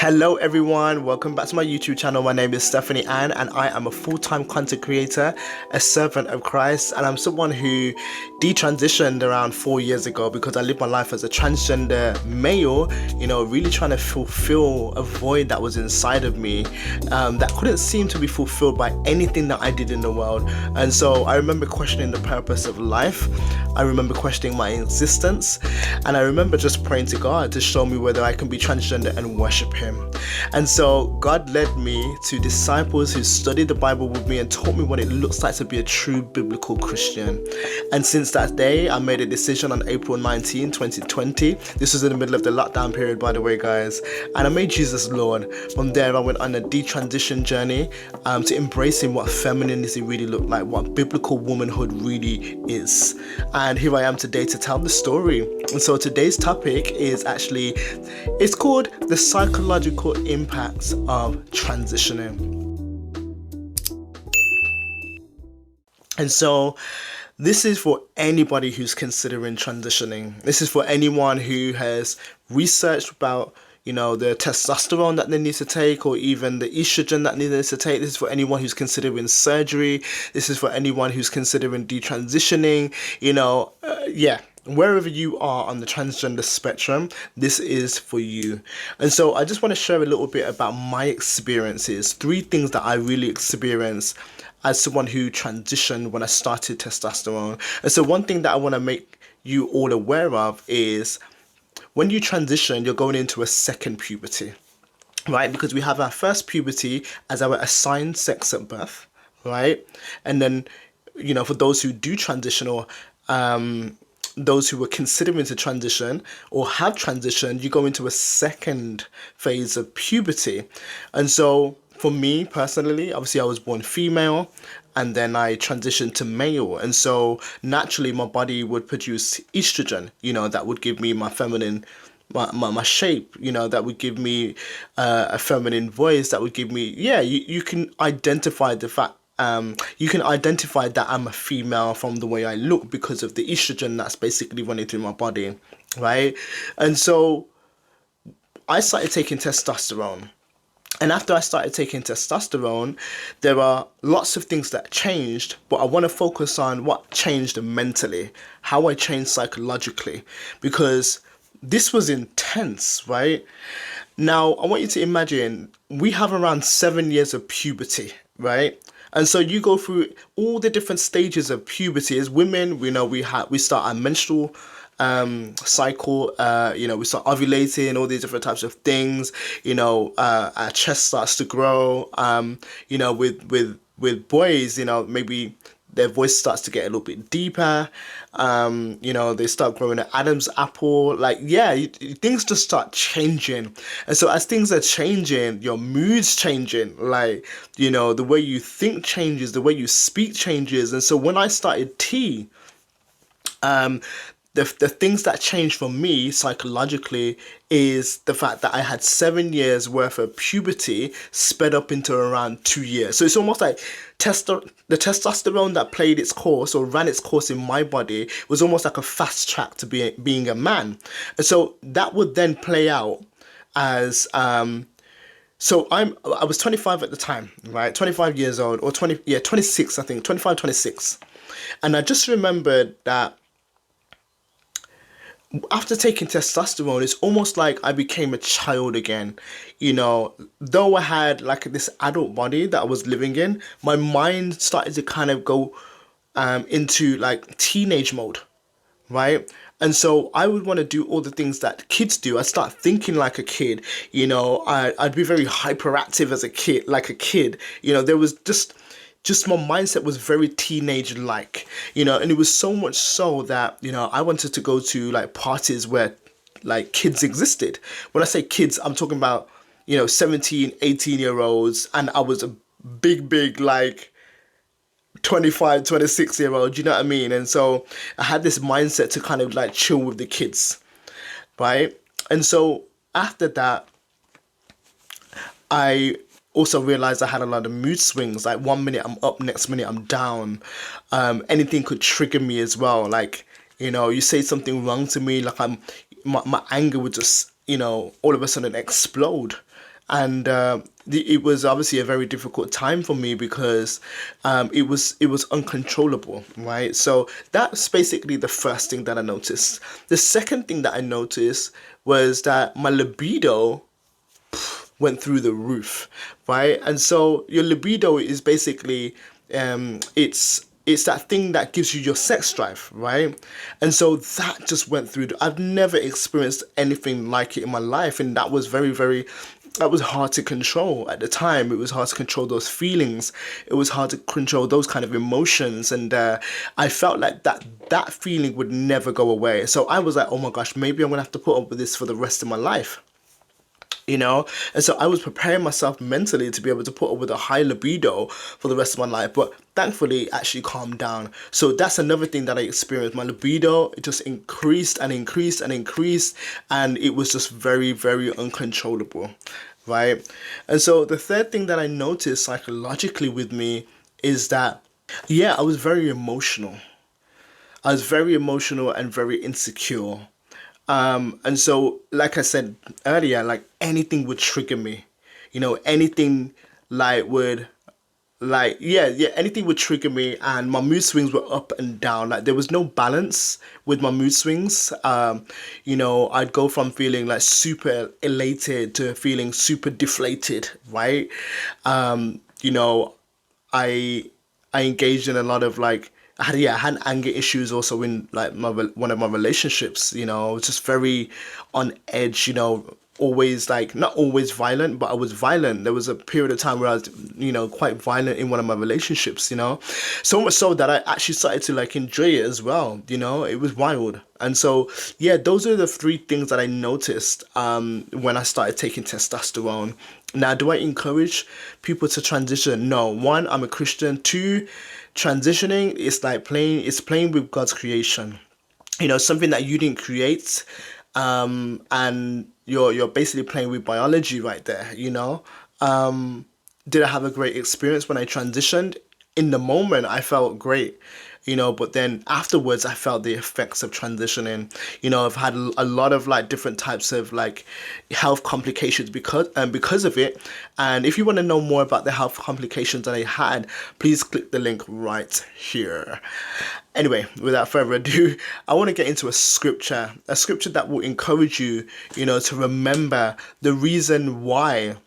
Hello everyone, welcome back to my YouTube channel. My name is Stephanie Ann and I am a full-time content creator, a servant of Christ, and I'm someone who detransitioned around 4 years ago because I lived my life as a transgender male, really trying to fulfill a void that was inside of me that couldn't seem to be fulfilled by anything that I did in the world. And so I remember questioning the purpose of life. I remember questioning my existence, and I remember just praying to God to show me whether I can be transgender and worship Him. And so God led me to disciples who studied the Bible with me and taught me what it looks like to be a true biblical Christian. And since that day, I made a decision on April 19, 2020. This was in the middle of the lockdown period, by the way, guys. And I made Jesus Lord. From there, I went on a detransition journey to embracing what femininity really looked like, what biblical womanhood really is. And here I am today to tell the story. And so today's topic is it's called the psychological impacts of transitioning. And so this is for anybody who's considering transitioning. This is for anyone who has researched about the testosterone that they need to take, or even the estrogen that they need to take. This is for anyone who's considering surgery. This is for anyone who's considering detransitioning. Wherever you are on the transgender spectrum, this is for you. And so I just want to share a little bit about my experiences. 3 things that I really experienced as someone who transitioned when I started testosterone. And so one thing that I want to make you all aware of is when you transition, you're going into a second puberty, right? Because we have our first puberty as our assigned sex at birth, right? And then, for those who do transition, or those who were considering to transition or have transitioned, you go into a second phase of puberty. And so for me personally, obviously I was born female and then I transitioned to male. And so naturally my body would produce estrogen, that would give me my feminine, my shape, that would give me a feminine voice, that would give me, you can identify the fact. You can identify that I'm a female from the way I look because of the estrogen that's basically running through my body, right? And so I started taking testosterone. And after I started taking testosterone, there are lots of things that changed, but I want to focus on what changed mentally, how I changed psychologically, because this was intense, right? Now, I want you to imagine we have around 7 years of puberty, right? And so you go through all the different stages of puberty. As women, we start our menstrual cycle, we start ovulating, all these different types of things, our chest starts to grow, with boys, maybe their voice starts to get a little bit deeper, they start growing an Adam's apple, things just start changing. And so as things are changing, your mood's changing, the way you think changes, the way you speak changes. And so when I started the things that changed for me psychologically is the fact that I had 7 years worth of puberty sped up into around 2 years. So it's almost like the testosterone that played its course or ran its course in my body was almost like a fast track to being a man. And so that would then play out as I was 25 at the time, right? 25 years old, or 26, I think, 25, 26. And I just remembered that after taking testosterone, it's almost like I became a child again. Though I had this adult body that I was living in, my mind started to kind of go into teenage mode, right? And so I would want to do all the things that kids do. I start thinking like a kid, I'd be very hyperactive as a kid, there was just my mindset was very teenage-like, and it was so much so that, I wanted to go to parties where kids existed. When I say kids, I'm talking about, 17, 18-year-olds, and I was a big 25, 26-year-old, you know what I mean? And so I had this mindset to kind of chill with the kids, right? And so after that, I also realized I had a lot of mood swings. 1 minute I'm up, next minute I'm down. Anything could trigger me as well. You say something wrong to me, my anger would just, all of a sudden explode. and it was obviously a very difficult time for me because it was uncontrollable, right? So that's basically the first thing that I noticed. The second thing that I noticed was that my libido went through the roof, right? And so your libido is basically it's that thing that gives you your sex drive, right? And so that just went through. I've never experienced anything like it in my life, and that was that was hard to control at the time. It was hard to control those feelings. It was hard to control those kind of emotions, and I felt like that feeling would never go away. So I was like, oh my gosh, maybe I'm gonna have to put up with this for the rest of my life, you know. And so I was preparing myself mentally to be able to put up with a high libido for the rest of my life, but thankfully it actually calmed down. So that's another thing that I experienced. My libido, it just increased and increased and increased, and it was just very, very uncontrollable, right? And so the third thing that I noticed psychologically with me is that, yeah, I was very emotional. I was very emotional and very insecure. And so, like I said earlier, like anything would trigger me, anything like would anything would trigger me, and my mood swings were up and down. Like there was no balance with my mood swings. I'd go from feeling like super elated to feeling super deflated, right? Um, you know, I I engaged in a lot of like I had anger issues also in like one of my relationships. I was just very on edge. Always like not always violent, but I was violent. There was a period of time where I was quite violent in one of my relationships. So much so that I actually started to like enjoy it as well. It was wild. And so yeah, those are the three things that I noticed when I started taking testosterone. Now, do I encourage people to transition? No. One, I'm a Christian. Two, transitioning is like playing with God's creation. Something that you didn't create, and you're basically playing with biology right there. Did I have a great experience when I transitioned? In the moment, I felt great, but then afterwards, I felt the effects of transitioning. I've had a lot of like different types of like health complications because of it. And if you want to know more about the health complications that I had, please click the link right here. Anyway, without further ado, I want to get into a scripture that will encourage you, to remember the reason why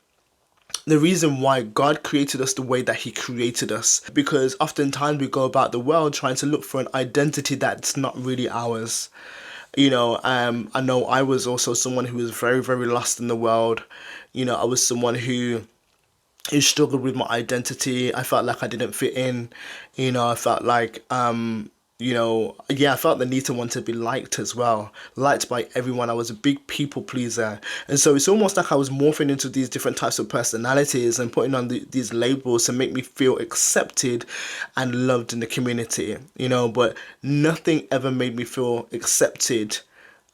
God created us the way that He created us. Because oftentimes we go about the world trying to look for an identity that's not really ours. I know I was also someone who was very, very lost in the world. I was someone who struggled with my identity. I felt like I didn't fit in. I felt like I felt the need to want to be liked as well, liked by everyone. I was a big people pleaser, and so it's almost like I was morphing into these different types of personalities and putting on these labels to make me feel accepted and loved in the community. But nothing ever made me feel accepted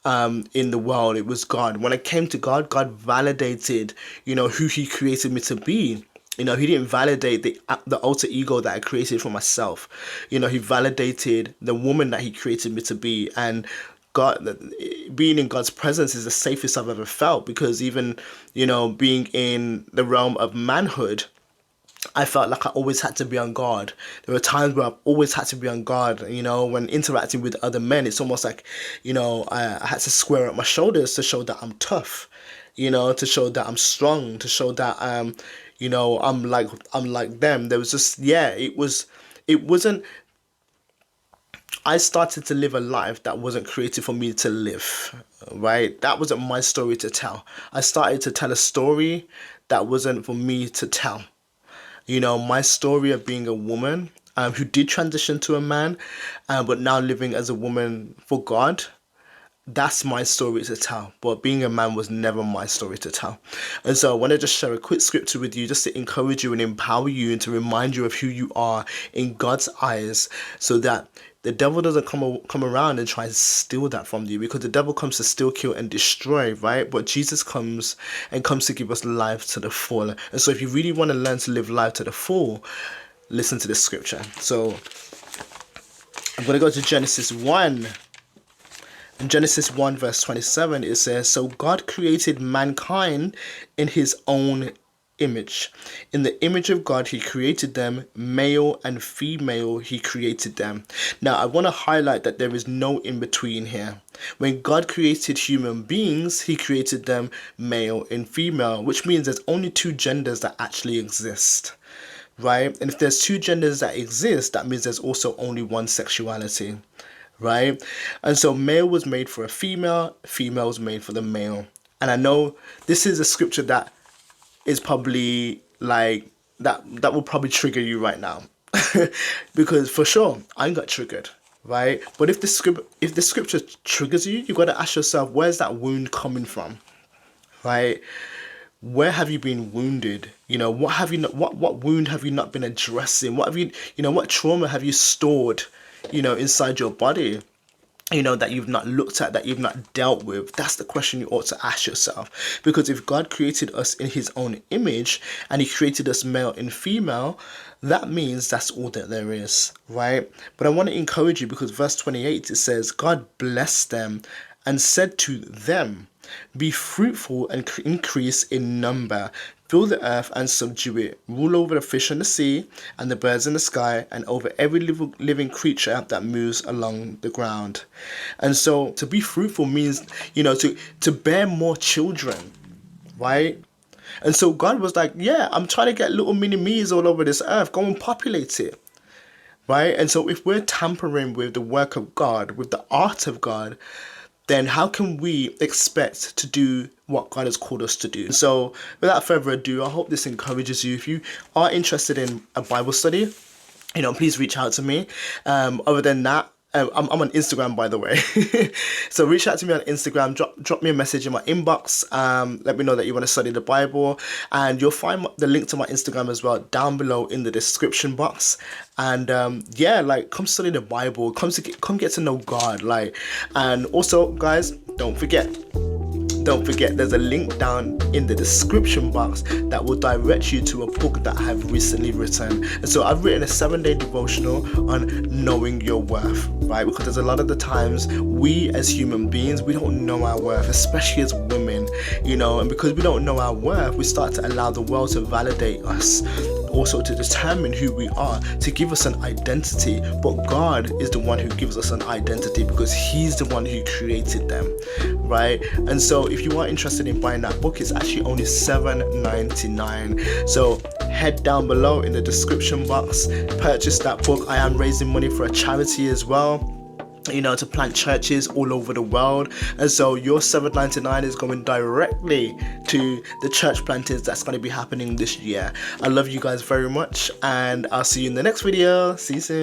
in the world. It was God. When I came to God, God validated, who He created me to be. He didn't validate the alter ego that I created for myself. He validated the woman that He created me to be. And God, being in God's presence is the safest I've ever felt, because even, being in the realm of manhood, I felt like I always had to be on guard. There were times where I've always had to be on guard. When interacting with other men, it's almost like, I had to square up my shoulders to show that I'm tough, to show that I'm strong, to show that I'm like them. There was just, yeah, it wasn't. I started to live a life that wasn't created for me to live, right? That wasn't my story to tell. I started to tell a story that wasn't for me to tell. My story of being a woman who did transition to a man, but now living as a woman for God, that's my story to tell. But being a man was never my story to tell. And so I want to just share a quick scripture with you just to encourage you and empower you and to remind you of who you are in God's eyes, so that the devil doesn't come around and try to steal that from you, because the devil comes to steal, kill, and destroy, right? But Jesus comes to give us life to the full. And so if you really want to learn to live life to the full, listen to this scripture. So I'm going to go to Genesis 1, In Genesis 1 verse 27, it says, "So God created mankind in his own image. In the image of God, he created them, male and female, he created them." Now, I want to highlight that there is no in between here. When God created human beings, he created them male and female, which means there's only two genders that actually exist, right? And if there's two genders that exist, that means there's also only one sexuality, right? And so male was made for a female, female was made for the male. And I know this is a scripture that is probably like that will probably trigger you right now. Because for sure I got triggered, right? But if the scripture triggers you, you got to ask yourself, where's that wound coming from, right? Where have you been wounded? What have you not, what wound have you not been addressing? What have you, what trauma have you stored, inside your body, that you've not looked at, that you've not dealt with? That's the question you ought to ask yourself. Because if God created us in his own image and he created us male and female, that means that's all that there is, right? But I want to encourage you, because verse 28, it says, "God blessed them and said to them, be fruitful and increase in number. Fill the earth and subdue it. Rule over the fish in the sea and the birds in the sky, and over every living creature that moves along the ground." And so to be fruitful means, to bear more children, right? And so God was like, yeah, I'm trying to get little mini me's all over this earth. Go and populate it, right? And so if we're tampering with the work of God, with the art of God, then how can we expect to do what God has called us to do? So without further ado, I hope this encourages you. If you are interested in a Bible study, please reach out to me. Other than that, I'm on Instagram, by the way. So reach out to me on Instagram, drop me a message in my inbox. Let me know that you want to study the Bible, and you'll find the link to my Instagram as well down below in the description box. And come study the Bible, come get to know God, and also, guys, don't forget, there's a link down in the description box that will direct you to a book that I have recently written. And so I've written a 7-day devotional on knowing your worth, right? Because there's a lot of the times we as human beings, we don't know our worth, especially as women, and because we don't know our worth, we start to allow the world to validate us, also to determine who we are, to give us an identity. But God is the one who gives us an identity, because he's the one who created them, right? And so if you are interested in buying that book, it's actually only $7.99. So head down below in the description box, purchase that book. I am raising money for a charity as well, to plant churches all over the world. And so your $7.99 is going directly to the church plantings that's going to be happening this year. I love you guys very much, and I'll see you in the next video. See you soon.